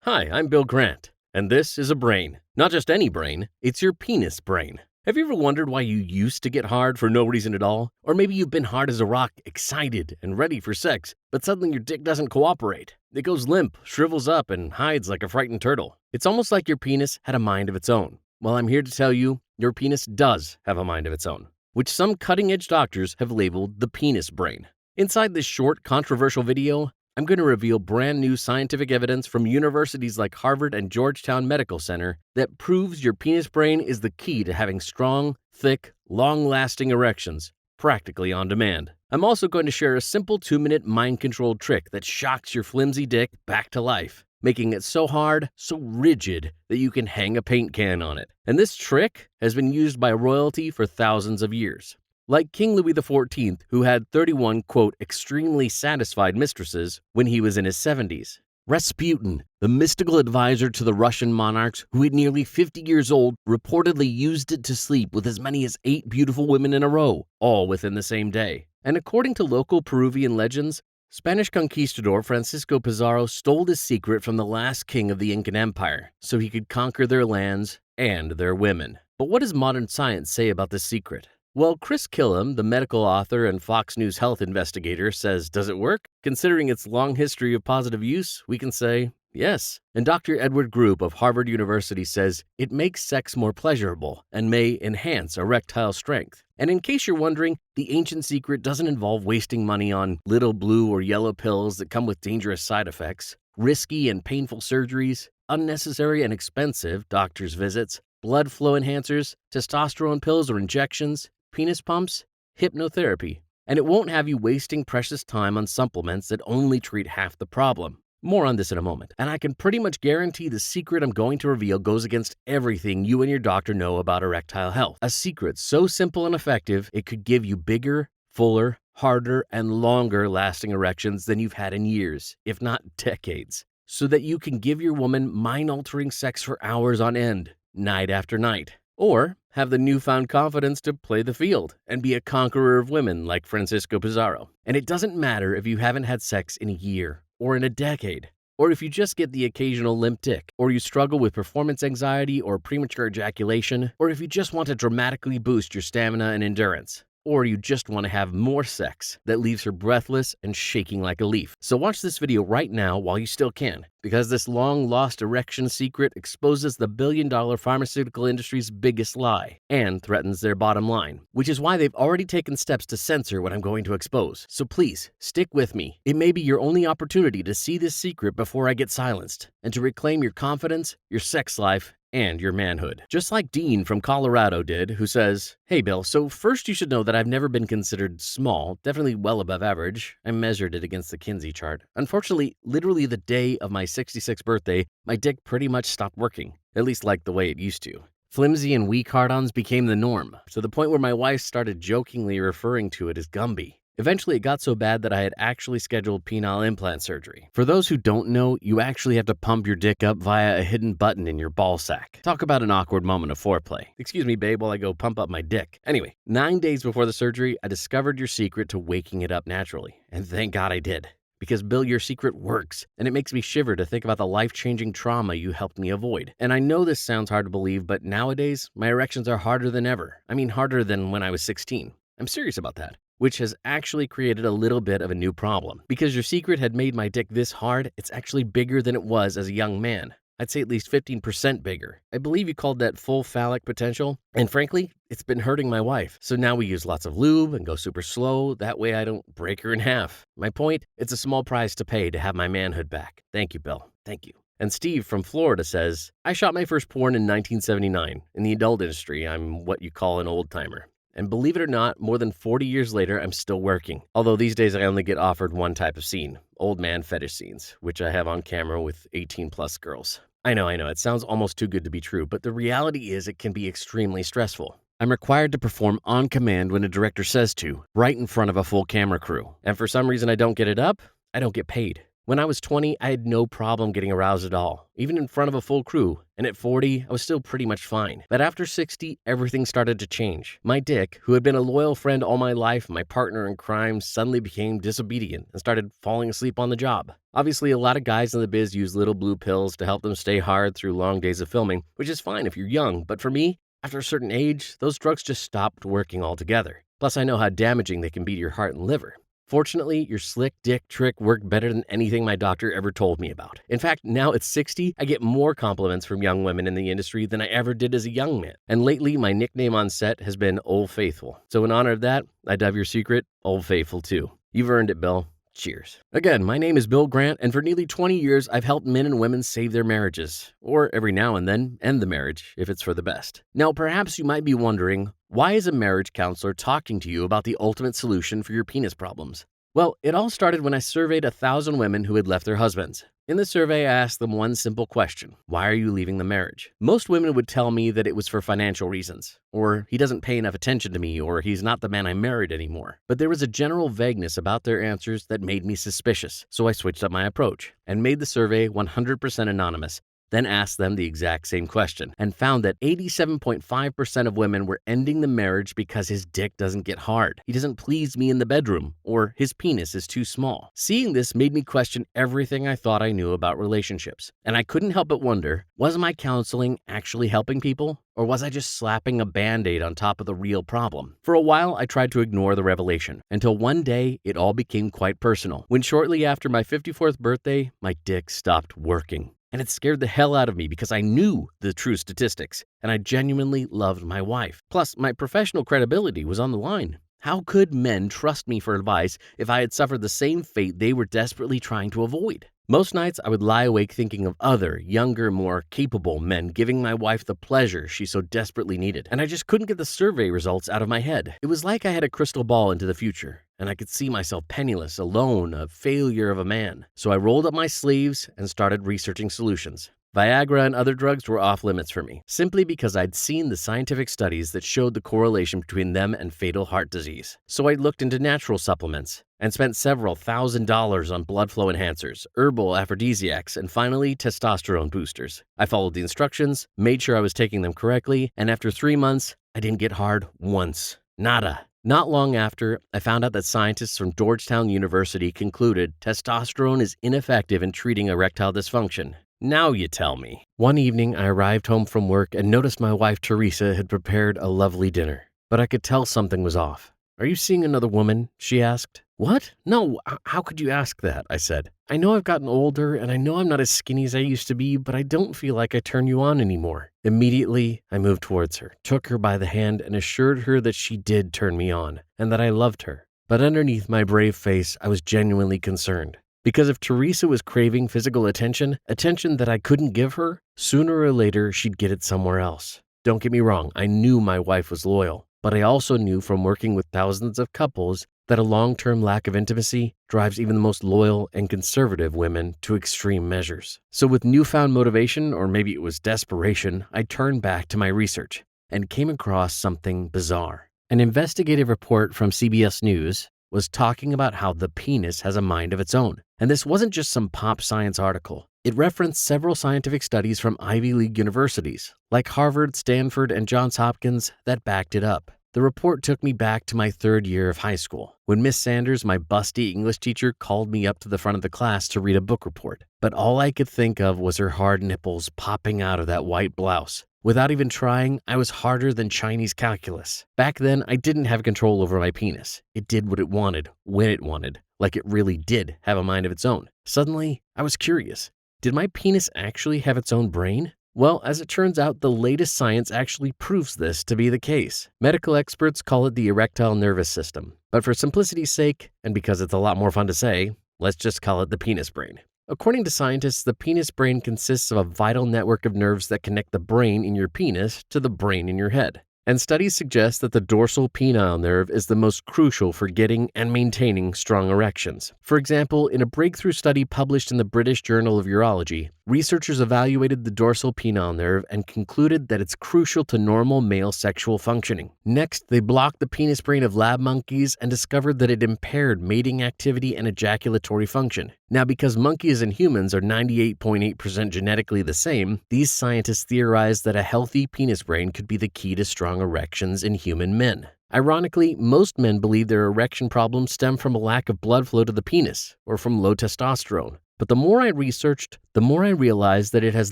Hi, I'm Bill Grant, and this is a brain. Not just any brain, it's your penis brain. Have you ever wondered why you used to get hard for no reason at all? Or maybe you've been hard as a rock, excited and ready for sex, but suddenly your dick doesn't cooperate. It goes limp, shrivels up, and hides like a frightened turtle. It's almost like your penis had a mind of its own. Well, I'm here to tell you, your penis does have a mind of its own, which some cutting-edge doctors have labeled the penis brain. Inside this short, controversial video, I'm going to reveal brand new scientific evidence from universities like Harvard and Georgetown Medical Center that proves your penis brain is the key to having strong, thick, long-lasting erections, practically on demand. I'm also going to share a simple 2-minute mind-controlled trick that shocks your flimsy dick back to life, making it so hard, so rigid, that you can hang a paint can on it. And this trick has been used by royalty for thousands of years. Like King Louis XIV, who had 31, quote, extremely satisfied mistresses when he was in his 70s. Rasputin, the mystical advisor to the Russian monarchs, who at nearly 50 years old reportedly used it to sleep with as many as 8 beautiful women in a row, all within the same day. And according to local Peruvian legends, Spanish conquistador Francisco Pizarro stole this secret from the last king of the Incan Empire so he could conquer their lands and their women. But what does modern science say about this secret? Well, Chris Killam, the medical author and Fox News health investigator, says, does it work? Considering its long history of positive use, we can say yes. And Dr. Edward Group of Harvard University says it makes sex more pleasurable and may enhance erectile strength. And in case you're wondering, the ancient secret doesn't involve wasting money on little blue or yellow pills that come with dangerous side effects, risky and painful surgeries, unnecessary and expensive doctor's visits, blood flow enhancers, testosterone pills or injections, penis pumps, hypnotherapy, and it won't have you wasting precious time on supplements that only treat half the problem. More on this in a moment, and I can pretty much guarantee the secret I'm going to reveal goes against everything you and your doctor know about erectile health. A secret so simple and effective, it could give you bigger, fuller, harder, and longer lasting erections than you've had in years, if not decades, so that you can give your woman mind-altering sex for hours on end, night after night. Or have the newfound confidence to play the field and be a conqueror of women like Francisco Pizarro. And it doesn't matter if you haven't had sex in a year or in a decade, or if you just get the occasional limp dick, or you struggle with performance anxiety or premature ejaculation, or if you just want to dramatically boost your stamina and endurance, or you just want to have more sex that leaves her breathless and shaking like a leaf. So watch this video right now while you still can, because this long-lost erection secret exposes the billion-dollar pharmaceutical industry's biggest lie and threatens their bottom line, which is why they've already taken steps to censor what I'm going to expose. So please, stick with me. It may be your only opportunity to see this secret before I get silenced, and to reclaim your confidence, your sex life, and your manhood. Just like Dean from Colorado did, who says, hey Bill, so first you should know that I've never been considered small, definitely well above average. I measured it against the Kinsey chart. Unfortunately, literally the day of my 66th birthday, my dick pretty much stopped working, at least like the way it used to. Flimsy and weak hard-ons became the norm, to the point where my wife started jokingly referring to it as Gumby. Eventually, it got so bad that I had actually scheduled penile implant surgery. For those who don't know, you actually have to pump your dick up via a hidden button in your ball sack. Talk about an awkward moment of foreplay. Excuse me, babe, while I go pump up my dick. Anyway, 9 days before the surgery, I discovered your secret to waking it up naturally. And thank God I did. Because, Bill, your secret works, and it makes me shiver to think about the life-changing trauma you helped me avoid. And I know this sounds hard to believe, but nowadays, my erections are harder than ever. I mean, harder than when I was 16. I'm serious about that. Which has actually created a little bit of a new problem. Because your secret had made my dick this hard, it's actually bigger than it was as a young man. I'd say at least 15% bigger. I believe you called that full phallic potential. And frankly, it's been hurting my wife. So now we use lots of lube and go super slow. That way I don't break her in half. My point, it's a small price to pay to have my manhood back. Thank you, Bill. Thank you. And Steve from Florida says, I shot my first porn in 1979. In the adult industry, I'm what you call an old-timer. And believe it or not, more than 40 years later, I'm still working. Although these days I only get offered one type of scene, old man fetish scenes, which I have on camera with 18-plus girls. I know, it sounds almost too good to be true, but the reality is it can be extremely stressful. I'm required to perform on command when a director says to, right in front of a full camera crew. And for some reason I don't get it up, I don't get paid. When I was 20, I had no problem getting aroused at all, even in front of a full crew, and at 40, I was still pretty much fine. But after 60, everything started to change. My dick, who had been a loyal friend all my life, my partner in crime, suddenly became disobedient and started falling asleep on the job. Obviously, a lot of guys in the biz use little blue pills to help them stay hard through long days of filming, which is fine if you're young, but for me, after a certain age, those drugs just stopped working altogether. Plus, I know how damaging they can be to your heart and liver. Fortunately, your slick dick trick worked better than anything my doctor ever told me about. In fact, now at 60, I get more compliments from young women in the industry than I ever did as a young man. And lately, my nickname on set has been Old Faithful. So in honor of that, I dub your secret Old Faithful too. You've earned it, Bill. Cheers. Again, my name is Bill Grant, and for nearly 20 years, I've helped men and women save their marriages, or every now and then, end the marriage, if it's for the best. Now, perhaps you might be wondering, why is a marriage counselor talking to you about the ultimate solution for your penis problems? Well, it all started when I surveyed 1,000 women who had left their husbands. In the survey, I asked them one simple question: why are you leaving the marriage? Most women would tell me that it was for financial reasons, or he doesn't pay enough attention to me, or he's not the man I married anymore. But there was a general vagueness about their answers that made me suspicious, so I switched up my approach and made the survey 100% anonymous. Then asked them the exact same question and found that 87.5% of women were ending the marriage because his dick doesn't get hard, he doesn't please me in the bedroom, or his penis is too small. Seeing this made me question everything I thought I knew about relationships. And I couldn't help but wonder, was my counseling actually helping people? Or was I just slapping a Band-Aid on top of the real problem? For a while, I tried to ignore the revelation, until one day, it all became quite personal, when shortly after my 54th birthday, my dick stopped working. And it scared the hell out of me because I knew the true statistics, and I genuinely loved my wife. Plus, my professional credibility was on the line. How could men trust me for advice if I had suffered the same fate they were desperately trying to avoid? Most nights, I would lie awake thinking of other, younger, more capable men giving my wife the pleasure she so desperately needed, and I just couldn't get the survey results out of my head. It was like I had a crystal ball into the future, and I could see myself penniless, alone, a failure of a man. So I rolled up my sleeves and started researching solutions. Viagra and other drugs were off limits for me, simply because I'd seen the scientific studies that showed the correlation between them and fatal heart disease. So I looked into natural supplements and spent several $1,000s on blood flow enhancers, herbal aphrodisiacs, and finally testosterone boosters. I followed the instructions, made sure I was taking them correctly, and after 3 months, I didn't get hard once. Nada. Not long after, I found out that scientists from Georgetown University concluded testosterone is ineffective in treating erectile dysfunction. Now you tell me. One evening, I arrived home from work and noticed my wife Teresa had prepared a lovely dinner, but I could tell something was off. "Are you seeing another woman?" she asked. "What? No, how could you ask that?" I said. "I know I've gotten older and I know I'm not as skinny as I used to be, but I don't feel like I turn you on anymore." Immediately, I moved towards her, took her by the hand, and assured her that she did turn me on and that I loved her. But underneath my brave face, I was genuinely concerned. Because if Teresa was craving physical attention that I couldn't give her, sooner or later she'd get it somewhere else. Don't get me wrong, I knew my wife was loyal, but I also knew from working with thousands of couples that a long-term lack of intimacy drives even the most loyal and conservative women to extreme measures. So with newfound motivation, or maybe it was desperation, I turned back to my research and came across something bizarre. An investigative report from CBS News was talking about how the penis has a mind of its own. And this wasn't just some pop science article. It referenced several scientific studies from Ivy League universities, like Harvard, Stanford, and Johns Hopkins, that backed it up. The report took me back to my 3rd year of high school, when Miss Sanders, my busty English teacher, called me up to the front of the class to read a book report. But all I could think of was her hard nipples popping out of that white blouse. Without even trying, I was harder than Chinese calculus. Back then, I didn't have control over my penis. It did what it wanted, when it wanted, like it really did have a mind of its own. Suddenly, I was curious. Did my penis actually have its own brain? Well, as it turns out, the latest science actually proves this to be the case. Medical experts call it the erectile nervous system. But for simplicity's sake, and because it's a lot more fun to say, let's just call it the penis brain. According to scientists, the penis brain consists of a vital network of nerves that connect the brain in your penis to the brain in your head. And studies suggest that the dorsal penile nerve is the most crucial for getting and maintaining strong erections. For example, in a breakthrough study published in the British Journal of Urology, researchers evaluated the dorsal penile nerve and concluded that it's crucial to normal male sexual functioning. Next, they blocked the penis brain of lab monkeys and discovered that it impaired mating activity and ejaculatory function. Now, because monkeys and humans are 98.8% genetically the same, these scientists theorized that a healthy penis brain could be the key to strong erections in human men. Ironically, most men believe their erection problems stem from a lack of blood flow to the penis or from low testosterone. But the more I researched, the more I realized that it has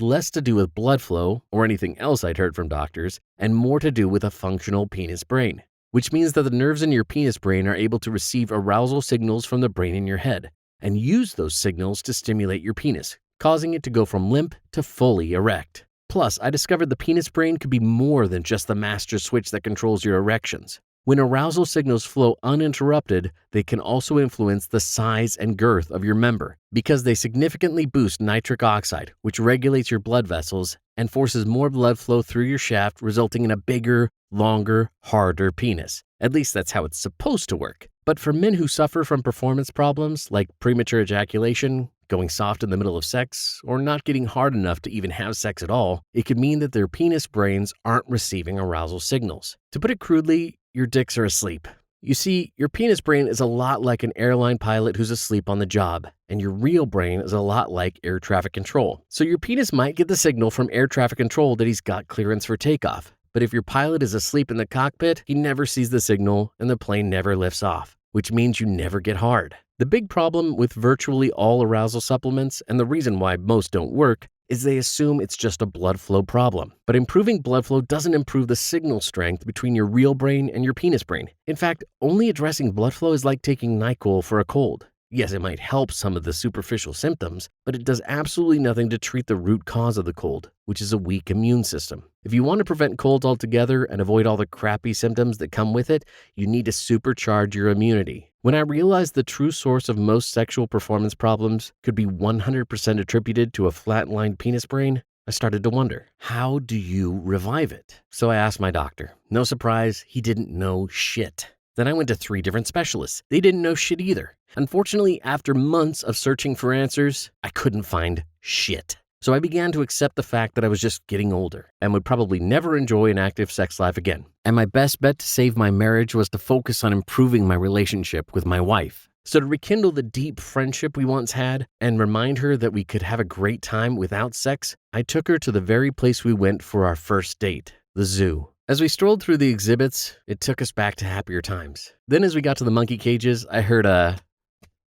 less to do with blood flow or anything else I'd heard from doctors, and more to do with a functional penis brain, which means that the nerves in your penis brain are able to receive arousal signals from the brain in your head and use those signals to stimulate your penis, causing it to go from limp to fully erect. Plus, I discovered the penis brain could be more than just the master switch that controls your erections. When arousal signals flow uninterrupted, they can also influence the size and girth of your member because they significantly boost nitric oxide, which regulates your blood vessels and forces more blood flow through your shaft, resulting in a bigger, longer, harder penis. At least that's how it's supposed to work. But for men who suffer from performance problems like premature ejaculation, going soft in the middle of sex, or not getting hard enough to even have sex at all, it could mean that their penis brains aren't receiving arousal signals. To put it crudely, your dicks are asleep. You see, your penis brain is a lot like an airline pilot who's asleep on the job, and your real brain is a lot like air traffic control. So your penis might get the signal from air traffic control that he's got clearance for takeoff. But if your pilot is asleep in the cockpit, he never sees the signal and the plane never lifts off, which means you never get hard. The big problem with virtually all arousal supplements, and the reason why most don't work, is they assume it's just a blood flow problem. But improving blood flow doesn't improve the signal strength between your real brain and your penis brain. In fact, only addressing blood flow is like taking NyQuil for a cold. Yes, it might help some of the superficial symptoms, but it does absolutely nothing to treat the root cause of the cold, which is a weak immune system. If you want to prevent colds altogether and avoid all the crappy symptoms that come with it, you need to supercharge your immunity. When I realized the true source of most sexual performance problems could be 100% attributed to a flatlined penis brain, I started to wonder, how do you revive it? So I asked my doctor. No surprise, he didn't know shit. Then I went to 3 different specialists. They didn't know shit either. Unfortunately, after months of searching for answers, I couldn't find shit. So I began to accept the fact that I was just getting older and would probably never enjoy an active sex life again. And my best bet to save my marriage was to focus on improving my relationship with my wife. So to rekindle the deep friendship we once had and remind her that we could have a great time without sex, I took her to the very place we went for our first date, the zoo. As we strolled through the exhibits, it took us back to happier times. Then as we got to the monkey cages, I heard a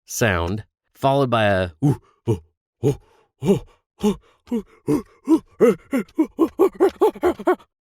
sound, followed by a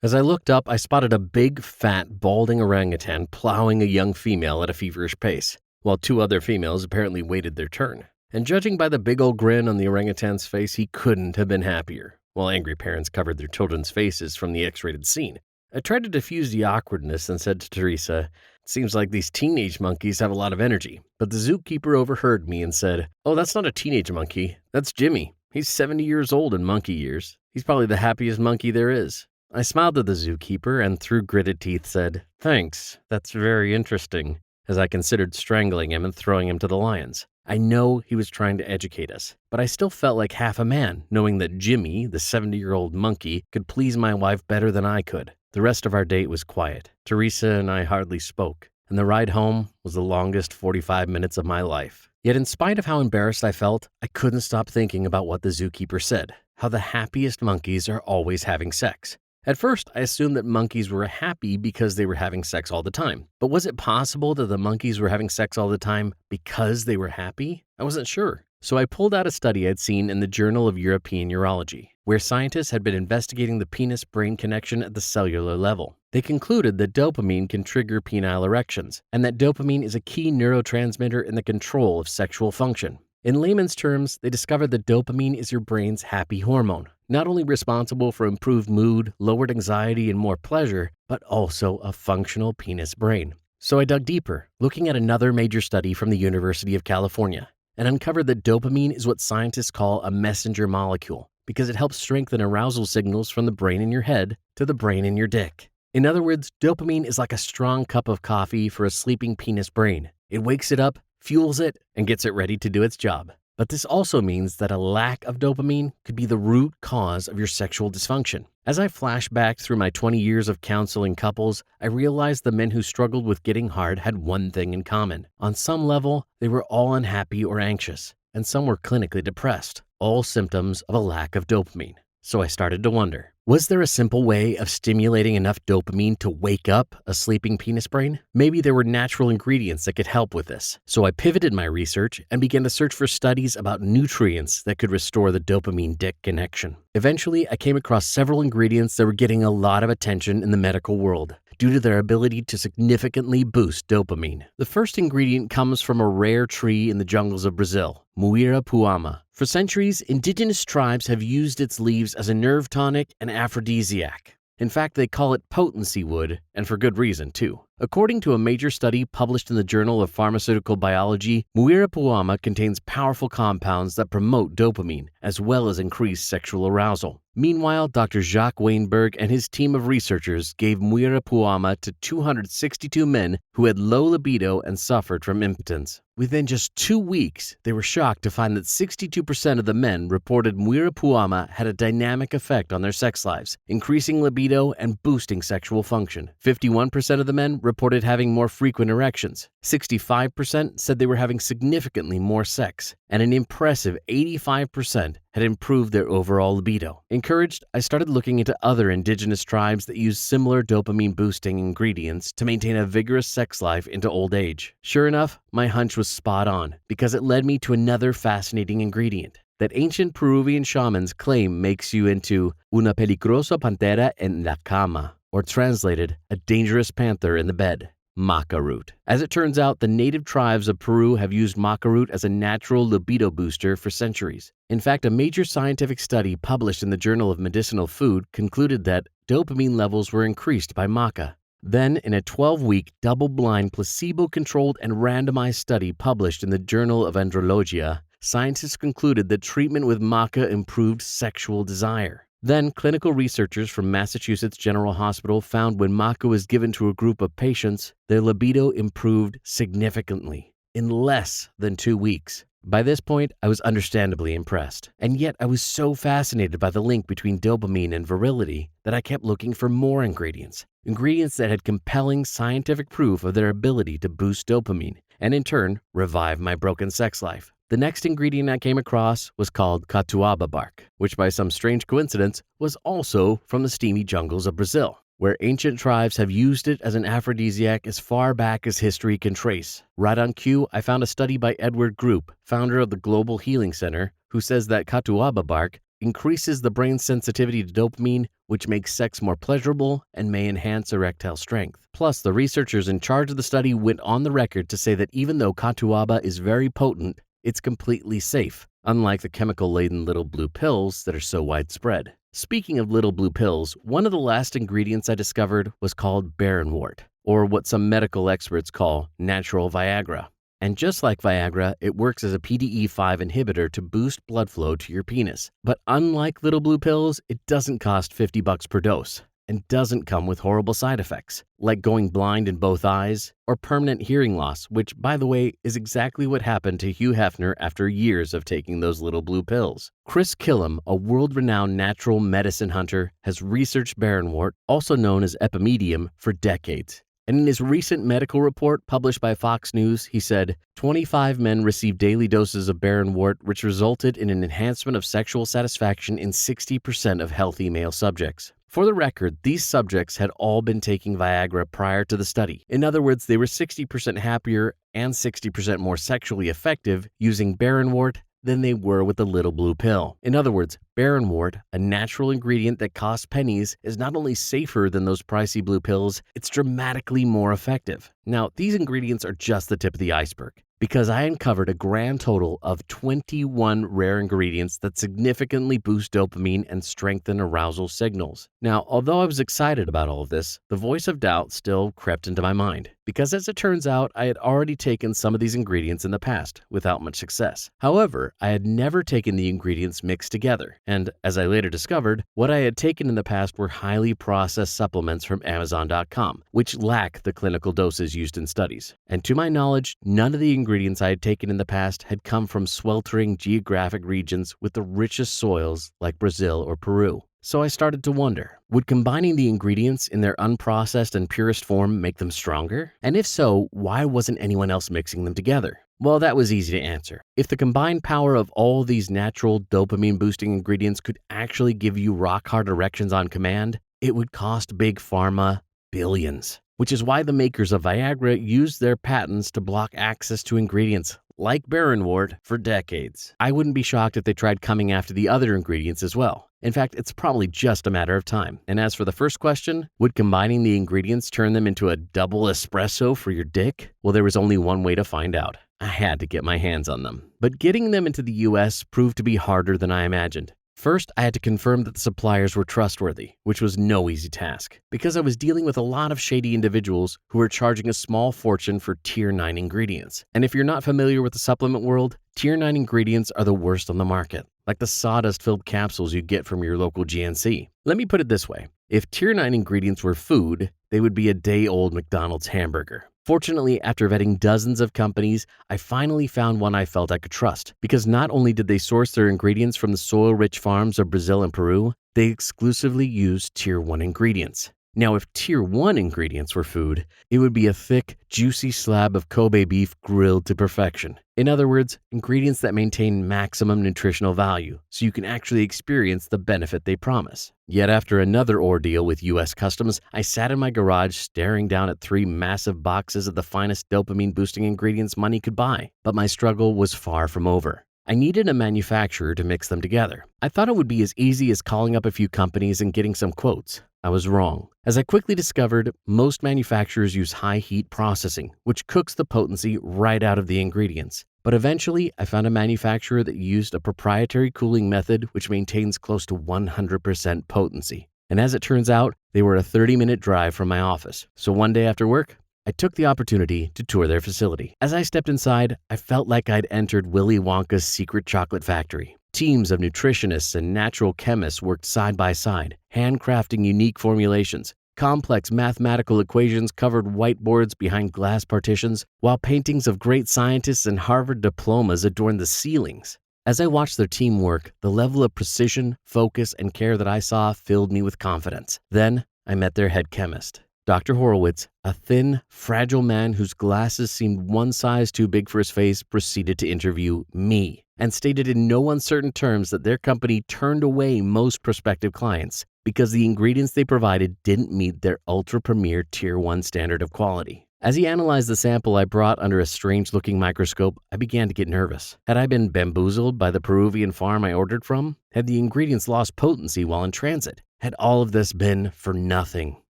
As I looked up, I spotted a big, fat, balding orangutan plowing a young female at a feverish pace, while 2 other females apparently waited their turn. And judging by the big old grin on the orangutan's face, he couldn't have been happier, while angry parents covered their children's faces from the X-rated scene. I tried to diffuse the awkwardness and said to Teresa, "It seems like these teenage monkeys have a lot of energy." But the zookeeper overheard me and said, "Oh, that's not a teenage monkey. That's Jimmy. He's 70 years old in monkey years. He's probably the happiest monkey there is." I smiled at the zookeeper and through gritted teeth said, "Thanks, that's very interesting," as I considered strangling him and throwing him to the lions. I know he was trying to educate us, but I still felt like half a man, knowing that Jimmy, the 70-year-old monkey, could please my wife better than I could. The rest of our date was quiet. Teresa and I hardly spoke, and the ride home was the longest 45 minutes of my life. Yet in spite of how embarrassed I felt, I couldn't stop thinking about what the zookeeper said, how the happiest monkeys are always having sex. At first, I assumed that monkeys were happy because they were having sex all the time. But was it possible that the monkeys were having sex all the time because they were happy? I wasn't sure. So I pulled out a study I'd seen in the Journal of European Urology, where scientists had been investigating the penis-brain connection at the cellular level. They concluded that dopamine can trigger penile erections, and that dopamine is a key neurotransmitter in the control of sexual function. In layman's terms, they discovered that dopamine is your brain's happy hormone, not only responsible for improved mood, lowered anxiety, and more pleasure, but also a functional penis brain. So I dug deeper, looking at another major study from the University of California, and uncovered that dopamine is what scientists call a messenger molecule because it helps strengthen arousal signals from the brain in your head to the brain in your dick. In other words, dopamine is like a strong cup of coffee for a sleeping penis brain. It wakes it up, fuels it, and gets it ready to do its job. But this also means that a lack of dopamine could be the root cause of your sexual dysfunction. As I flash back through my 20 years of counseling couples, I realized the men who struggled with getting hard had one thing in common. On some level, they were all unhappy or anxious. and some were clinically depressed, all symptoms of a lack of dopamine. So I started to wonder, was there a simple way of stimulating enough dopamine to wake up a sleeping penis brain? Maybe there were natural ingredients that could help with this. So I pivoted my research and began to search for studies about nutrients that could restore the dopamine-dick connection. Eventually, I came across several ingredients that were getting a lot of attention in the medical world due to their ability to significantly boost dopamine. The first ingredient comes from a rare tree in the jungles of Brazil, Muirapuama. For centuries, indigenous tribes have used its leaves as a nerve tonic and aphrodisiac. In fact, they call it potency wood, and for good reason, too. According to a major study published in the Journal of Pharmaceutical Biology, Muirapuama contains powerful compounds that promote dopamine, as well as increase sexual arousal. Meanwhile, Dr. Jacques Weinberg and his team of researchers gave Muirapuama to 262 men who had low libido and suffered from impotence. Within just 2 weeks, they were shocked to find that 62% of the men reported Muirapuama had a dynamic effect on their sex lives, increasing libido and boosting sexual function. 51% of the men reported having more frequent erections. 65% said they were having significantly more sex, and an impressive 85% had improved their overall libido. Encouraged, I started looking into other indigenous tribes that use similar dopamine-boosting ingredients to maintain a vigorous sex life into old age. Sure enough, my hunch was spot on, because it led me to another fascinating ingredient that ancient Peruvian shamans claim makes you into una peligrosa pantera en la cama, or translated, a dangerous panther in the bed. Maca root. As it turns out, the native tribes of Peru have used maca root as a natural libido booster for centuries. In fact, a major scientific study published in the Journal of Medicinal Food concluded that dopamine levels were increased by maca. Then, in a 12-week, double-blind, placebo-controlled and randomized study published in the Journal of Andrologia, scientists concluded that treatment with maca improved sexual desire. Then, clinical researchers from Massachusetts General Hospital found when maca was given to a group of patients, their libido improved significantly in less than 2 weeks. By this point, I was understandably impressed, and yet I was so fascinated by the link between dopamine and virility that I kept looking for more ingredients that had compelling scientific proof of their ability to boost dopamine, and in turn, revive my broken sex life. The next ingredient I came across was called catuaba bark, which by some strange coincidence was also from the steamy jungles of Brazil, where ancient tribes have used it as an aphrodisiac as far back as history can trace. Right on cue, I found a study by Edward Group, founder of the Global Healing Center, who says that catuaba bark increases the brain's sensitivity to dopamine, which makes sex more pleasurable and may enhance erectile strength. Plus, the researchers in charge of the study went on the record to say that even though catuaba is very potent, it's completely safe, unlike the chemical-laden little blue pills that are so widespread. Speaking of little blue pills, one of the last ingredients I discovered was called barrenwort, or what some medical experts call natural Viagra. And just like Viagra, it works as a PDE5 inhibitor to boost blood flow to your penis. But unlike little blue pills, it doesn't cost $50 per dose and doesn't come with horrible side effects, like going blind in both eyes or permanent hearing loss, which, by the way, is exactly what happened to Hugh Hefner after years of taking those little blue pills. Chris Killam, a world-renowned natural medicine hunter, has researched barrenwort, also known as epimedium, for decades. And in his recent medical report published by Fox News, he said, 25 men received daily doses of barrenwort, which resulted in an enhancement of sexual satisfaction in 60% of healthy male subjects. For the record, these subjects had all been taking Viagra prior to the study. In other words, they were 60% happier and 60% more sexually effective using barrenwort than they were with the little blue pill. In other words, barrenwort, a natural ingredient that costs pennies, is not only safer than those pricey blue pills, it's dramatically more effective. Now, these ingredients are just the tip of the iceberg, because I uncovered a grand total of 21 rare ingredients that significantly boost dopamine and strengthen arousal signals. Now, although I was excited about all of this, the voice of doubt still crept into my mind, because as it turns out, I had already taken some of these ingredients in the past without much success. However, I had never taken the ingredients mixed together, and as I later discovered, what I had taken in the past were highly processed supplements from Amazon.com, which lack the clinical doses used in studies. And to my knowledge, none of the ingredients I had taken in the past had come from sweltering geographic regions with the richest soils like Brazil or Peru. So I started to wonder, would combining the ingredients in their unprocessed and purest form make them stronger? And if so, why wasn't anyone else mixing them together? Well, that was easy to answer. If the combined power of all these natural dopamine-boosting ingredients could actually give you rock-hard erections on command, it would cost Big Pharma billions. Which is why the makers of Viagra used their patents to block access to ingredients like Baronwort for decades. I wouldn't be shocked if they tried coming after the other ingredients as well. In fact, it's probably just a matter of time. And as for the first question, would combining the ingredients turn them into a double espresso for your dick? Well, there was only one way to find out. I had to get my hands on them. But getting them into the US proved to be harder than I imagined. First, I had to confirm that the suppliers were trustworthy, which was no easy task, because I was dealing with a lot of shady individuals who were charging a small fortune for Tier 9 ingredients. And if you're not familiar with the supplement world, Tier 9 ingredients are the worst on the market, like the sawdust-filled capsules you get from your local GNC. Let me put it this way. If Tier 9 ingredients were food, they would be a day-old McDonald's hamburger. Fortunately, after vetting dozens of companies, I finally found one I felt I could trust, because not only did they source their ingredients from the soil-rich farms of Brazil and Peru, they exclusively used Tier 1 ingredients. Now, if Tier 1 ingredients were food, it would be a thick, juicy slab of Kobe beef grilled to perfection. In other words, ingredients that maintain maximum nutritional value, so you can actually experience the benefit they promise. Yet after another ordeal with US Customs, I sat in my garage staring down at 3 massive boxes of the finest dopamine-boosting ingredients money could buy. But my struggle was far from over. I needed a manufacturer to mix them together. I thought it would be as easy as calling up a few companies and getting some quotes. I was wrong. As I quickly discovered, most manufacturers use high heat processing, which cooks the potency right out of the ingredients. But eventually, I found a manufacturer that used a proprietary cooling method which maintains close to 100% potency. And as it turns out, they were a 30-minute drive from my office. So one day after work, I took the opportunity to tour their facility. As I stepped inside, I felt like I'd entered Willy Wonka's secret chocolate factory. Teams of nutritionists and natural chemists worked side by side, handcrafting unique formulations. Complex mathematical equations covered whiteboards behind glass partitions, while paintings of great scientists and Harvard diplomas adorned the ceilings. As I watched their team work, the level of precision, focus, and care that I saw filled me with confidence. Then, I met their head chemist. Dr. Horowitz, a thin, fragile man whose glasses seemed one size too big for his face, proceeded to interview me and stated in no uncertain terms that their company turned away most prospective clients because the ingredients they provided didn't meet their ultra-premier Tier 1 standard of quality. As he analyzed the sample I brought under a strange-looking microscope, I began to get nervous. Had I been bamboozled by the Peruvian farm I ordered from? Had the ingredients lost potency while in transit? Had all of this been for nothing?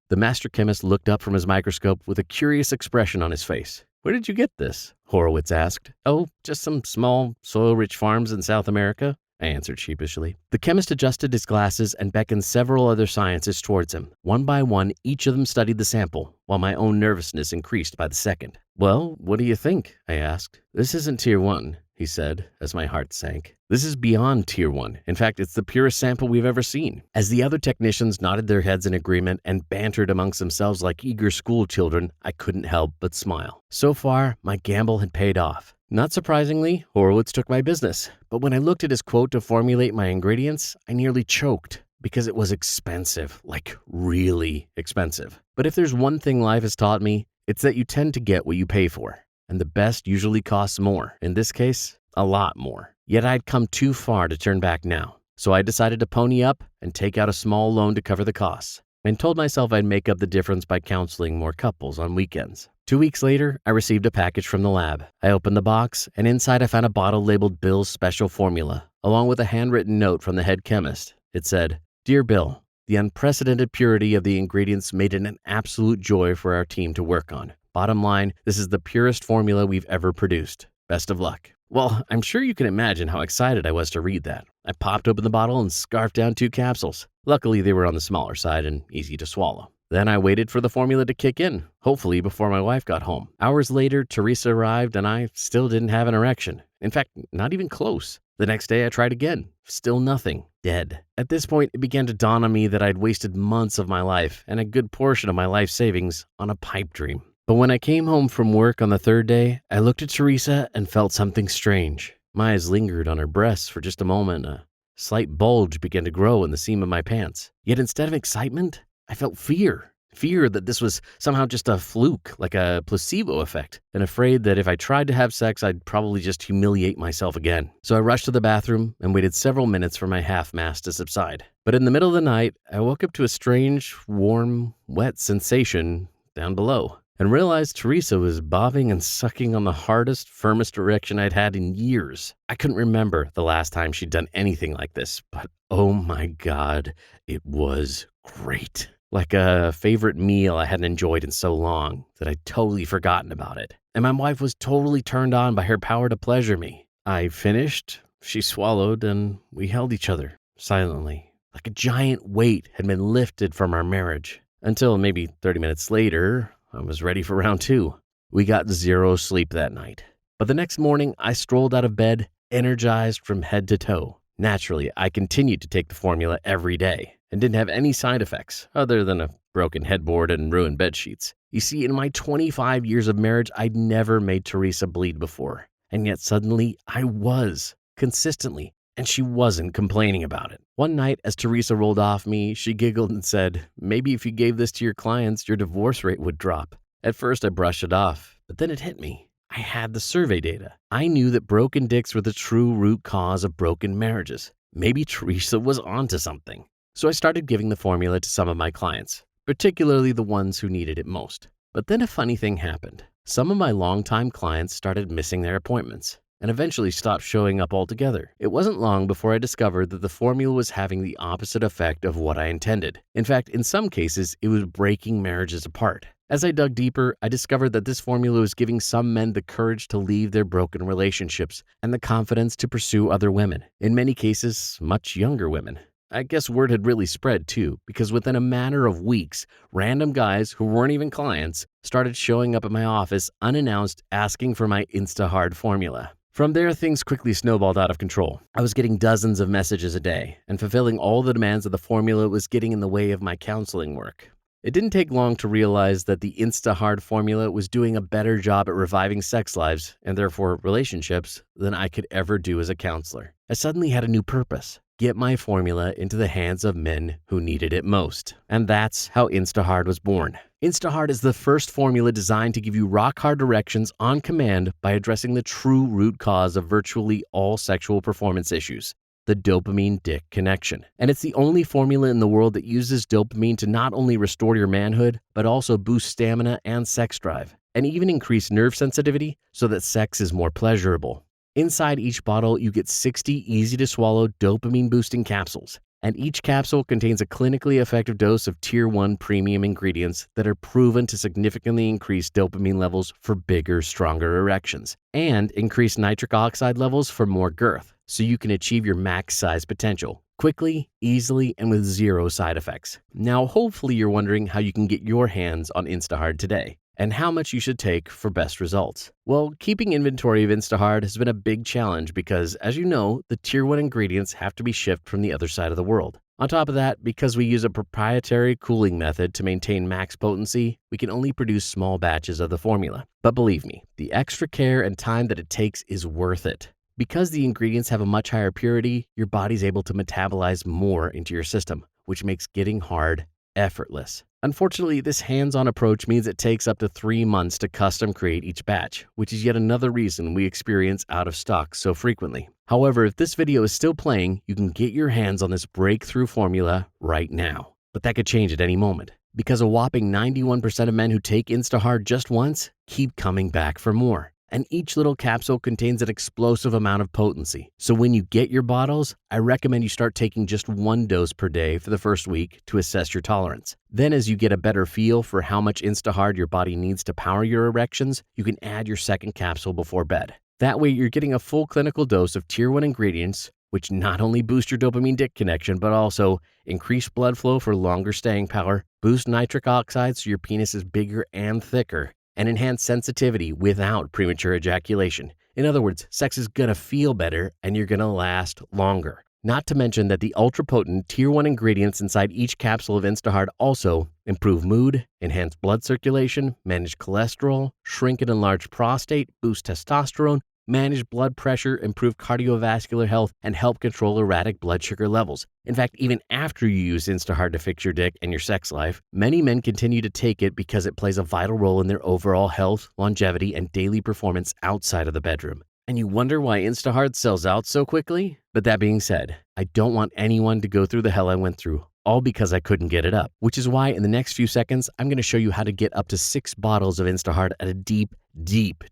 The master chemist looked up from his microscope with a curious expression on his face. "Where did you get this?" Horowitz asked. "Oh, just some small, soil-rich farms in South America," I answered sheepishly. The chemist adjusted his glasses and beckoned several other scientists towards him. One by one, each of them studied the sample, while my own nervousness increased by the second. "Well, what do you think?" I asked. "This isn't Tier 1, he said, as my heart sank. "This is beyond Tier 1. In fact, it's the purest sample we've ever seen." As the other technicians nodded their heads in agreement and bantered amongst themselves like eager school children, I couldn't help but smile. So far, my gamble had paid off. Not surprisingly, Horowitz took my business. But when I looked at his quote to formulate my ingredients, I nearly choked because it was expensive, like really expensive. But if there's one thing life has taught me, it's that you tend to get what you pay for. And the best usually costs more. In this case, a lot more. Yet I'd come too far to turn back now. So I decided to pony up and take out a small loan to cover the costs, and told myself I'd make up the difference by counseling more couples on weekends. 2 weeks later, I received a package from the lab. I opened the box, and inside I found a bottle labeled Bill's Special Formula, along with a handwritten note from the head chemist. It said, "Dear Bill, the unprecedented purity of the ingredients made it an absolute joy for our team to work on. Bottom line, this is the purest formula we've ever produced. Best of luck." Well, I'm sure you can imagine how excited I was to read that. I popped open the bottle and scarfed down 2 capsules. Luckily, they were on the smaller side and easy to swallow. Then I waited for the formula to kick in, hopefully before my wife got home. Hours later, Teresa arrived and I still didn't have an erection. In fact, not even close. The next day I tried again. Still nothing. Dead. At this point, it began to dawn on me that I'd wasted months of my life and a good portion of my life savings on a pipe dream. But when I came home from work on the 3rd day, I looked at Teresa and felt something strange. My eyes lingered on her breasts for just a moment. A slight bulge began to grow in the seam of my pants. Yet instead of excitement, I felt fear. fear that this was somehow just a fluke, like a placebo effect, and afraid that if I tried to have sex, I'd probably just humiliate myself again. So I rushed to the bathroom and waited several minutes for my half-mass to subside. But in the middle of the night, I woke up to a strange, warm, wet sensation down below and realized Teresa was bobbing and sucking on the hardest, firmest erection I'd had in years. I couldn't remember the last time she'd done anything like this, but oh my God, it was great. Like a favorite meal I hadn't enjoyed in so long that I'd totally forgotten about it. And my wife was totally turned on by her power to pleasure me. I finished, she swallowed, and we held each other silently. Like a giant weight had been lifted from our marriage. Until maybe 30 minutes later, I was ready for round 2. We got 0 sleep that night. But the next morning, I strolled out of bed, energized from head to toe. Naturally, I continued to take the formula every day and didn't have any side effects other than a broken headboard and ruined bed sheets. You see, in my 25 years of marriage, I'd never made Teresa bleed before. And yet suddenly I was, consistently, and she wasn't complaining about it. One night, as Teresa rolled off me, she giggled and said, "Maybe if you gave this to your clients, your divorce rate would drop." At first, I brushed it off, but then it hit me. I had the survey data. I knew that broken dicks were the true root cause of broken marriages. Maybe Teresa was onto something. So I started giving the formula to some of my clients, particularly the ones who needed it most. But then a funny thing happened. Some of my longtime clients started missing their appointments and eventually stopped showing up altogether. It wasn't long before I discovered that the formula was having the opposite effect of what I intended. In fact, in some cases, it was breaking marriages apart. As I dug deeper, I discovered that this formula was giving some men the courage to leave their broken relationships and the confidence to pursue other women, in many cases, much younger women. I guess word had really spread too, because within a matter of weeks, random guys who weren't even clients started showing up at my office unannounced asking for my InstaHard formula. From there, things quickly snowballed out of control. I was getting dozens of messages a day, and fulfilling all the demands of the formula was getting in the way of my counseling work. It didn't take long to realize that the InstaHard formula was doing a better job at reviving sex lives, and therefore relationships, than I could ever do as a counselor. I suddenly had a new purpose: get my formula into the hands of men who needed it most. And that's how InstaHard was born. InstaHard is the first formula designed to give you rock-hard erections on command by addressing the true root cause of virtually all sexual performance issues: the dopamine-dick connection. And it's the only formula in the world that uses dopamine to not only restore your manhood, but also boost stamina and sex drive, and even increase nerve sensitivity so that sex is more pleasurable. Inside each bottle, you get 60 easy-to-swallow dopamine-boosting capsules, and each capsule contains a clinically effective dose of Tier 1 premium ingredients that are proven to significantly increase dopamine levels for bigger, stronger erections, and increase nitric oxide levels for more girth, so you can achieve your max size potential quickly, easily, and with 0 side effects. Now, hopefully you're wondering how you can get your hands on InstaHard today, and how much you should take for best results. Well, keeping inventory of InstaHard has been a big challenge because, as you know, the Tier 1 ingredients have to be shipped from the other side of the world. On top of that, because we use a proprietary cooling method to maintain max potency, we can only produce small batches of the formula. But believe me, the extra care and time that it takes is worth it. Because the ingredients have a much higher purity, your body's able to metabolize more into your system, which makes getting hard effortless. Unfortunately, this hands-on approach means it takes up to 3 months to custom create each batch, which is yet another reason we experience out of stock so frequently. However, if this video is still playing, you can get your hands on this breakthrough formula right now. But that could change at any moment, because a whopping 91% of men who take InstaHard just once keep coming back for more. And each little capsule contains an explosive amount of potency. So when you get your bottles, I recommend you start taking just 1 dose per day for the first week to assess your tolerance. Then as you get a better feel for how much InstaHard your body needs to power your erections, you can add your second capsule before bed. That way you're getting a full clinical dose of Tier 1 ingredients, which not only boost your dopamine-dick connection, but also increase blood flow for longer staying power, boost nitric oxide so your penis is bigger and thicker, and enhance sensitivity without premature ejaculation. In other words, sex is gonna feel better and you're gonna last longer. Not to mention that the ultra-potent Tier 1 ingredients inside each capsule of InstaHard also improve mood, enhance blood circulation, manage cholesterol, shrink and enlarge prostate, boost testosterone, manage blood pressure, improve cardiovascular health, and help control erratic blood sugar levels. In fact, even after you use InstaHard to fix your dick and your sex life, many men continue to take it because it plays a vital role in their overall health, longevity, and daily performance outside of the bedroom. And you wonder why InstaHard sells out so quickly? But that being said, I don't want anyone to go through the hell I went through, all because I couldn't get it up. Which is why in the next few seconds, I'm going to show you how to get up to 6 bottles of InstaHard at a deep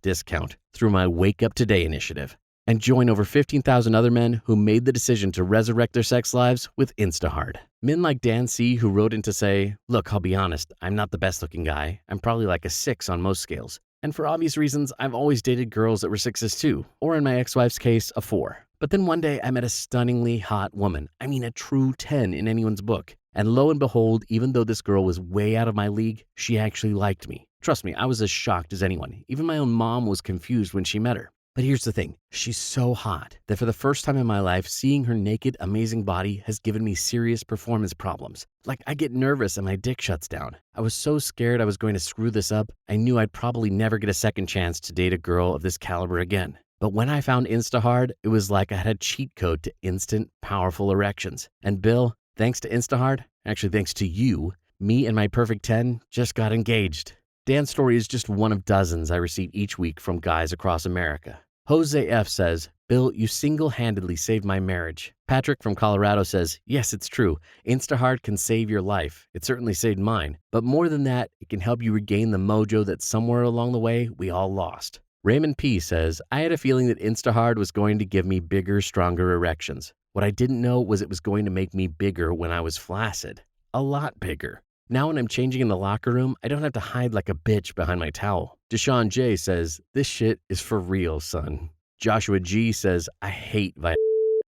discount through my Wake Up Today initiative. And join over 15,000 other men who made the decision to resurrect their sex lives with InstaHard. Men like Dan C., who wrote in to say, "Look, I'll be honest, I'm not the best looking guy. I'm probably like a 6 on most scales. And for obvious reasons, I've always dated girls that were 6s too, or in my ex-wife's case, a 4. But then one day I met a stunningly hot woman. I mean, a true 10 in anyone's book. And lo and behold, even though this girl was way out of my league, she actually liked me. Trust me, I was as shocked as anyone. Even my own mom was confused when she met her. But here's the thing, she's so hot that for the first time in my life, seeing her naked, amazing body has given me serious performance problems. Like, I get nervous and my dick shuts down. I was so scared I was going to screw this up, I knew I'd probably never get a second chance to date a girl of this caliber again. But when I found InstaHard, it was like I had a cheat code to instant, powerful erections. And Bill, thanks to InstaHard, actually thanks to you, me and my perfect 10 just got engaged. Dan's story is just one of dozens I receive each week from guys across America. Jose F. says, "Bill, you single-handedly saved my marriage." Patrick from Colorado says, "Yes, it's true. InstaHard can save your life. It certainly saved mine. But more than that, it can help you regain the mojo that somewhere along the way we all lost." Raymond P. says, "I had a feeling that InstaHard was going to give me bigger, stronger erections. What I didn't know was it was going to make me bigger when I was flaccid. A lot bigger. Now when I'm changing in the locker room, I don't have to hide like a bitch behind my towel." Deshaun J. says, "This shit is for real, son." Joshua G. says, "I hate Viagra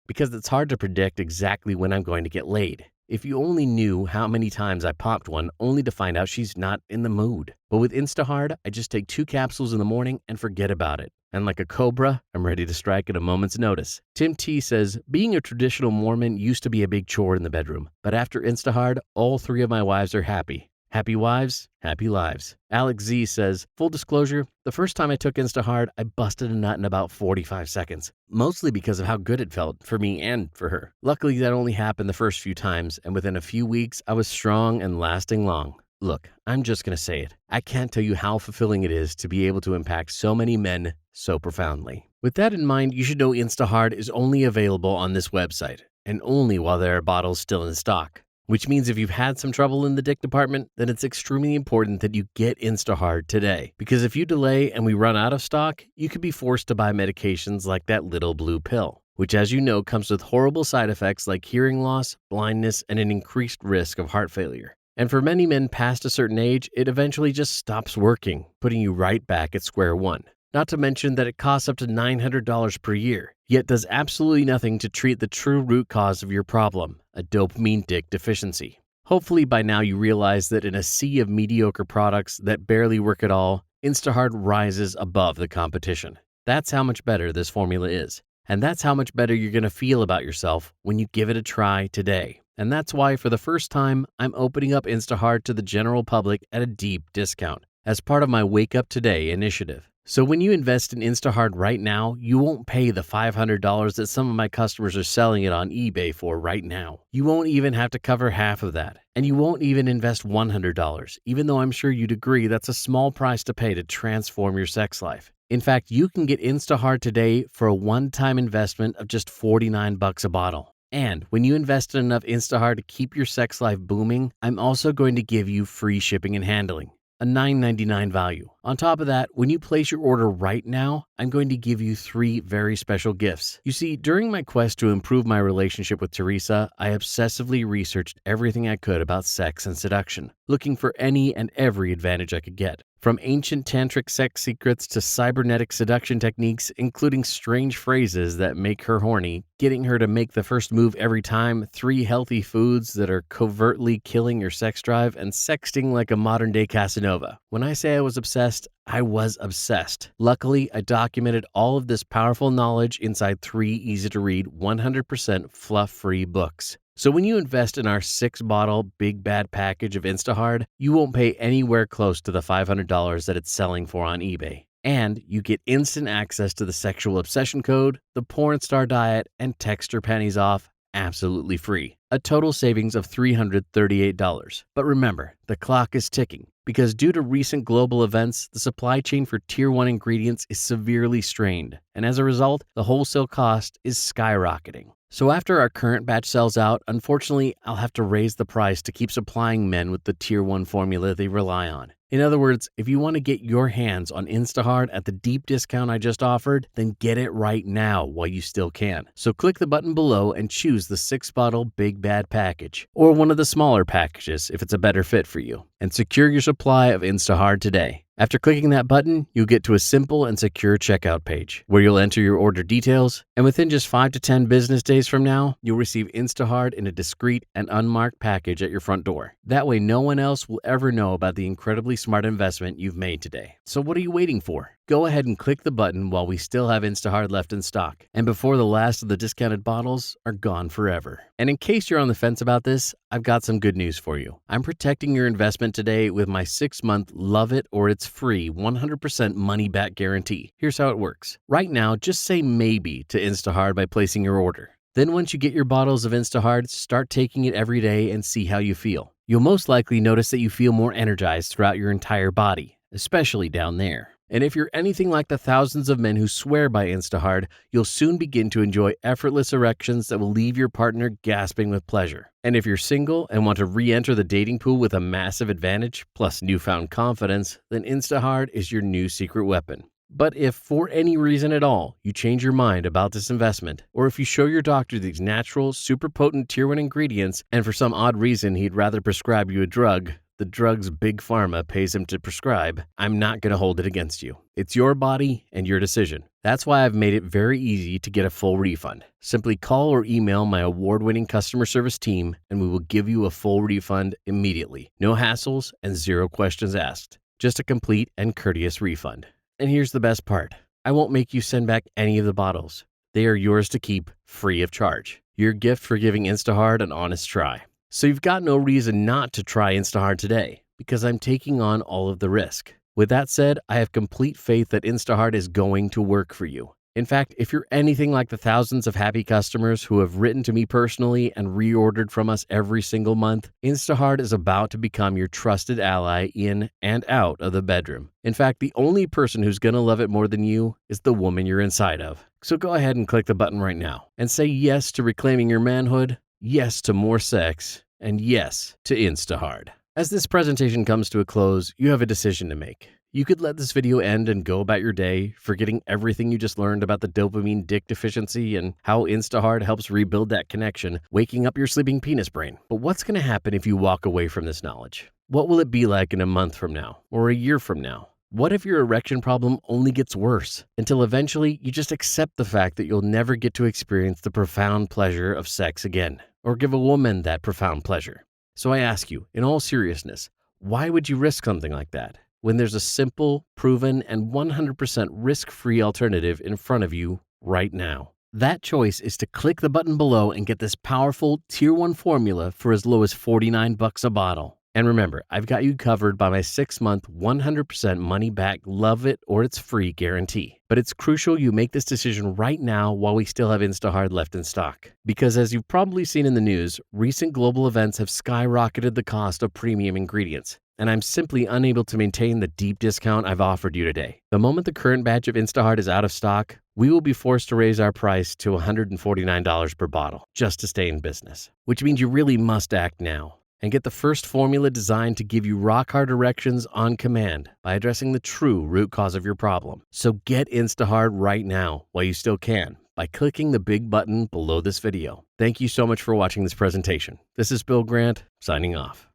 because it's hard to predict exactly when I'm going to get laid. If you only knew how many times I popped one only to find out she's not in the mood. But with InstaHard, I just take 2 capsules in the morning and forget about it. And like a cobra, I'm ready to strike at a moment's notice." Tim T. says, "Being a traditional Mormon used to be a big chore in the bedroom. But after InstaHard, all 3 of my wives are happy. Happy wives, happy lives." Alex Z. says, "Full disclosure, the first time I took InstaHard, I busted a nut in about 45 seconds. Mostly because of how good it felt for me and for her. Luckily, that only happened the first few times, and within a few weeks, I was strong and lasting long. Look, I'm just going to say it. I can't tell you how fulfilling it is to be able to impact so many men so profoundly." With that in mind, you should know InstaHard is only available on this website, and only while there are bottles still in stock. Which means if you've had some trouble in the dick department, then it's extremely important that you get InstaHard today. Because if you delay and we run out of stock, you could be forced to buy medications like that little blue pill, which, as you know, comes with horrible side effects like hearing loss, blindness, and an increased risk of heart failure. And for many men past a certain age, it eventually just stops working, putting you right back at square one. Not to mention that it costs up to $900 per year, yet does absolutely nothing to treat the true root cause of your problem, a dopamine dick deficiency. Hopefully by now you realize that in a sea of mediocre products that barely work at all, InstaHard rises above the competition. That's how much better this formula is. And that's how much better you're going to feel about yourself when you give it a try today. And that's why for the first time, I'm opening up InstaHard to the general public at a deep discount as part of my Wake Up Today initiative. So when you invest in InstaHard right now, you won't pay the $500 that some of my customers are selling it on eBay for right now. You won't even have to cover half of that. And you won't even invest $100, even though I'm sure you'd agree that's a small price to pay to transform your sex life. In fact, you can get InstaHard today for a one-time investment of just $49 a bottle. And when you invest in enough InstaHard to keep your sex life booming, I'm also going to give you free shipping and handling, a $9.99 value. On top of that, when you place your order right now, I'm going to give you 3 very special gifts. You see, during my quest to improve my relationship with Teresa, I obsessively researched everything I could about sex and seduction, looking for any and every advantage I could get. From ancient tantric sex secrets to cybernetic seduction techniques, including strange phrases that make her horny, getting her to make the first move every time, 3 healthy foods that are covertly killing your sex drive, and sexting like a modern-day Casanova. When I say I was obsessed, I was obsessed. Luckily, I documented all of this powerful knowledge inside 3 easy-to-read, 100% fluff-free books. So when you invest in our 6-bottle big bad package of InstaHard, you won't pay anywhere close to the $500 that it's selling for on eBay. And you get instant access to the sexual obsession code, the porn star diet, and text your pennies off absolutely free. A total savings of $338. But remember, the clock is ticking because due to recent global events, the supply chain for Tier 1 ingredients is severely strained. And as a result, the wholesale cost is skyrocketing. So after our current batch sells out, unfortunately, I'll have to raise the price to keep supplying men with the Tier 1 formula they rely on. In other words, if you want to get your hands on InstaHard at the deep discount I just offered, then get it right now while you still can. So click the button below and choose the 6-bottle Big Bad package, or one of the smaller packages if it's a better fit for you, and secure your supply of InstaHard today. After clicking that button, you'll get to a simple and secure checkout page where you'll enter your order details, and within just 5 to 10 business days from now, you'll receive InstaHard in a discreet and unmarked package at your front door. That way, no one else will ever know about the incredibly smart investment you've made today. So what are you waiting for? Go ahead and click the button while we still have InstaHard left in stock and before the last of the discounted bottles are gone forever. And in case you're on the fence about this, I've got some good news for you. I'm protecting your investment today with my 6-month Love It or It's Free 100% money back guarantee. Here's how it works. Right now, just say maybe to InstaHard by placing your order. Then once you get your bottles of InstaHard, start taking it every day and see how you feel. You'll most likely notice that you feel more energized throughout your entire body, especially down there. And if you're anything like the thousands of men who swear by InstaHard, you'll soon begin to enjoy effortless erections that will leave your partner gasping with pleasure. And if you're single and want to re-enter the dating pool with a massive advantage, plus newfound confidence, then InstaHard is your new secret weapon. But if, for any reason at all, you change your mind about this investment, or if you show your doctor these natural, super potent Tier 1 ingredients, and for some odd reason he'd rather prescribe you a drug, the drugs Big Pharma pays him to prescribe, I'm not going to hold it against you. It's your body and your decision. That's why I've made it very easy to get a full refund. Simply call or email my award-winning customer service team, and we will give you a full refund immediately. No hassles and 0 questions asked. Just a complete and courteous refund. And here's the best part. I won't make you send back any of the bottles. They are yours to keep free of charge. Your gift for giving InstaHard an honest try. So you've got no reason not to try InstaHard today, because I'm taking on all of the risk. With that said, I have complete faith that InstaHard is going to work for you. In fact, if you're anything like the thousands of happy customers who have written to me personally and reordered from us every single month, InstaHard is about to become your trusted ally in and out of the bedroom. In fact, the only person who's going to love it more than you is the woman you're inside of. So go ahead and click the button right now and say yes to reclaiming your manhood, yes to more sex, and yes to InstaHard. As this presentation comes to a close, you have a decision to make. You could let this video end and go about your day, forgetting everything you just learned about the dopamine dick deficiency and how InstaHard helps rebuild that connection, waking up your sleeping penis brain. But what's going to happen if you walk away from this knowledge? What will it be like in a month from now or a year from now? What if your erection problem only gets worse until eventually you just accept the fact that you'll never get to experience the profound pleasure of sex again, or give a woman that profound pleasure? So I ask you, in all seriousness, why would you risk something like that when there's a simple, proven, and 100% risk-free alternative in front of you right now? That choice is to click the button below and get this powerful Tier 1 formula for as low as $49 a bottle. And remember, I've got you covered by my 6-month, 100% money-back, love it or it's free guarantee. But it's crucial you make this decision right now while we still have InstaHard left in stock. Because as you've probably seen in the news, recent global events have skyrocketed the cost of premium ingredients. And I'm simply unable to maintain the deep discount I've offered you today. The moment the current batch of InstaHard is out of stock, we will be forced to raise our price to $149 per bottle just to stay in business. Which means you really must act now and get the first formula designed to give you rock-hard erections on command by addressing the true root cause of your problem. So get InstaHard right now while you still can by clicking the big button below this video. Thank you so much for watching this presentation. This is Bill Grant, signing off.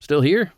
Still here?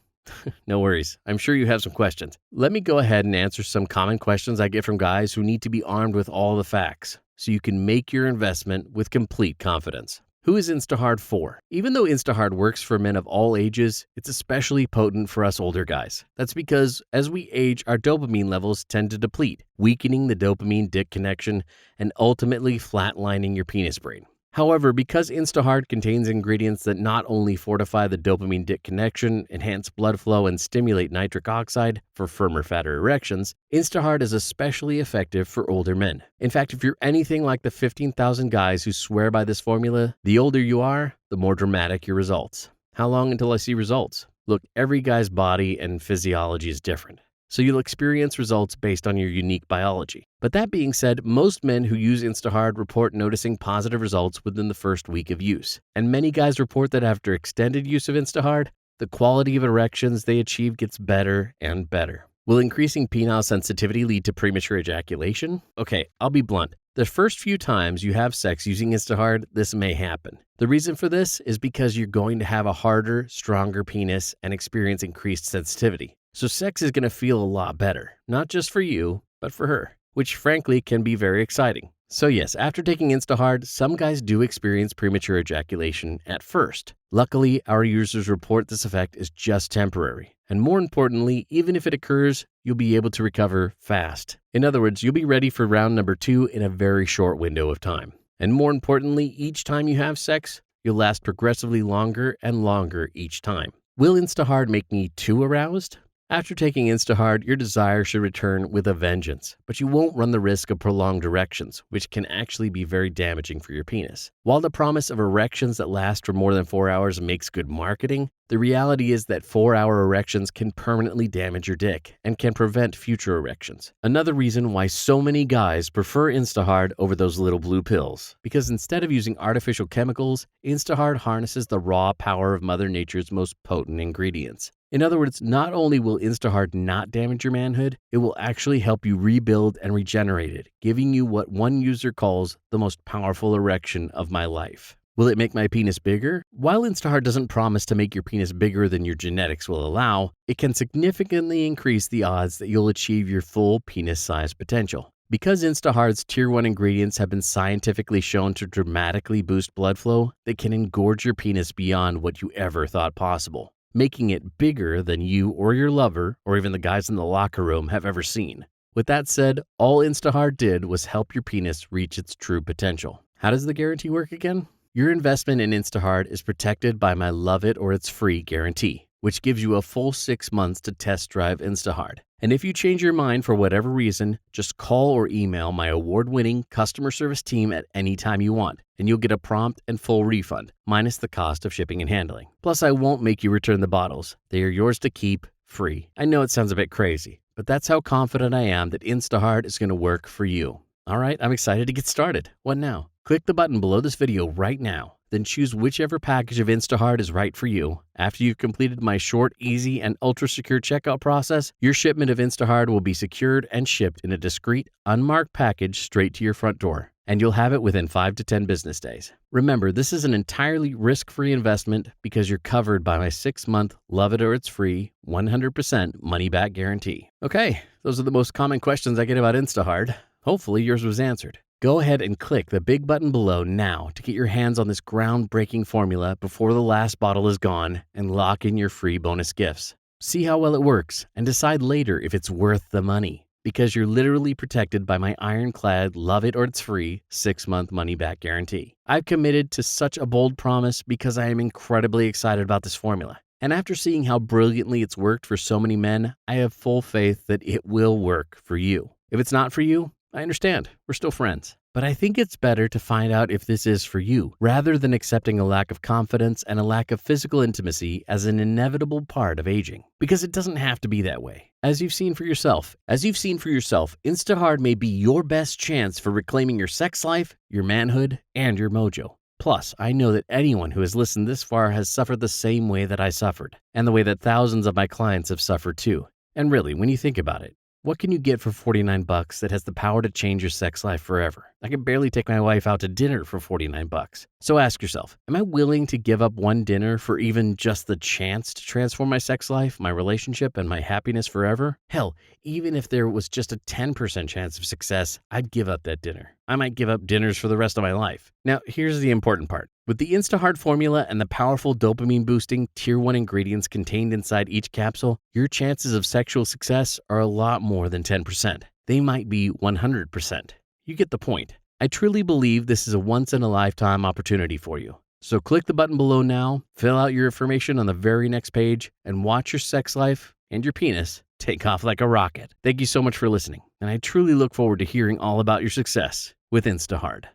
No worries. I'm sure you have some questions. Let me go ahead and answer some common questions I get from guys who need to be armed with all the facts so you can make your investment with complete confidence. Who is InstaHard for? Even though InstaHard works for men of all ages, it's especially potent for us older guys. That's because as we age, our dopamine levels tend to deplete, weakening the dopamine dick connection and ultimately flatlining your penis brain. However, because InstaHard contains ingredients that not only fortify the dopamine-dick connection, enhance blood flow, and stimulate nitric oxide for firmer, fatter erections, InstaHard is especially effective for older men. In fact, if you're anything like the 15,000 guys who swear by this formula, the older you are, the more dramatic your results. How long until I see results? Look, every guy's body and physiology is different, so you'll experience results based on your unique biology. But that being said, most men who use InstaHard report noticing positive results within the first week of use. And many guys report that after extended use of InstaHard, the quality of erections they achieve gets better and better. Will increasing penile sensitivity lead to premature ejaculation? Okay, I'll be blunt. The first few times you have sex using InstaHard, this may happen. The reason for this is because you're going to have a harder, stronger penis and experience increased sensitivity. So sex is going to feel a lot better, not just for you, but for her, which frankly can be very exciting. So yes, after taking InstaHard, some guys do experience premature ejaculation at first. Luckily, our users report this effect is just temporary. And more importantly, even if it occurs, you'll be able to recover fast. In other words, you'll be ready for round number 2 in a very short window of time. And more importantly, each time you have sex, you'll last progressively longer and longer each time. Will InstaHard make me too aroused? After taking InstaHard, your desire should return with a vengeance, but you won't run the risk of prolonged erections, which can actually be very damaging for your penis. While the promise of erections that last for more than 4 hours makes good marketing, the reality is that 4-hour erections can permanently damage your dick and can prevent future erections. Another reason why so many guys prefer InstaHard over those little blue pills, because instead of using artificial chemicals, InstaHard harnesses the raw power of Mother Nature's most potent ingredients. In other words, not only will InstaHard not damage your manhood, it will actually help you rebuild and regenerate it, giving you what one user calls the most powerful erection of my life. Will it make my penis bigger? While InstaHard doesn't promise to make your penis bigger than your genetics will allow, it can significantly increase the odds that you'll achieve your full penis size potential. Because InstaHard's Tier 1 ingredients have been scientifically shown to dramatically boost blood flow, they can engorge your penis beyond what you ever thought possible, making it bigger than you or your lover, or even the guys in the locker room, have ever seen. With that said, all InstaHard did was help your penis reach its true potential. How does the guarantee work again? Your investment in InstaHard is protected by my love it or it's free guarantee, which gives you a full 6 months to test drive InstaHard. And if you change your mind for whatever reason, just call or email my award-winning customer service team at any time you want, and you'll get a prompt and full refund, minus the cost of shipping and handling. Plus, I won't make you return the bottles. They are yours to keep, free. I know it sounds a bit crazy, but that's how confident I am that InstaHard is going to work for you. All right, I'm excited to get started. What now? Click the button below this video right now. Then choose whichever package of InstaHard is right for you. After you've completed my short, easy, and ultra-secure checkout process, your shipment of InstaHard will be secured and shipped in a discreet, unmarked package straight to your front door, and you'll have it within 5 to 10 business days. Remember, this is an entirely risk-free investment because you're covered by my 6-month, love it or it's free, 100% money-back guarantee. Okay, those are the most common questions I get about InstaHard. Hopefully yours was answered. Go ahead and click the big button below now to get your hands on this groundbreaking formula before the last bottle is gone and lock in your free bonus gifts. See how well it works and decide later if it's worth the money, because you're literally protected by my ironclad love it or it's free 6-month money back guarantee. I've committed to such a bold promise because I am incredibly excited about this formula. And after seeing how brilliantly it's worked for so many men, I have full faith that it will work for you. If it's not for you, I understand. We're still friends. But I think it's better to find out if this is for you, rather than accepting a lack of confidence and a lack of physical intimacy as an inevitable part of aging. Because it doesn't have to be that way. As you've seen for yourself, InstaHard may be your best chance for reclaiming your sex life, your manhood, and your mojo. Plus, I know that anyone who has listened this far has suffered the same way that I suffered, and the way that thousands of my clients have suffered too. And really, when you think about it, what can you get for $49 that has the power to change your sex life forever? I can barely take my wife out to dinner for $49. So ask yourself, am I willing to give up one dinner for even just the chance to transform my sex life, my relationship, and my happiness forever? Hell, even if there was just a 10% chance of success, I'd give up that dinner. I might give up dinners for the rest of my life. Now, here's the important part. With the InstaHard formula and the powerful dopamine-boosting Tier 1 ingredients contained inside each capsule, your chances of sexual success are a lot more than 10%. They might be 100%. You get the point. I truly believe this is a once-in-a-lifetime opportunity for you. So click the button below now, fill out your information on the very next page, and watch your sex life and your penis take off like a rocket. Thank you so much for listening, and I truly look forward to hearing all about your success with InstaHard.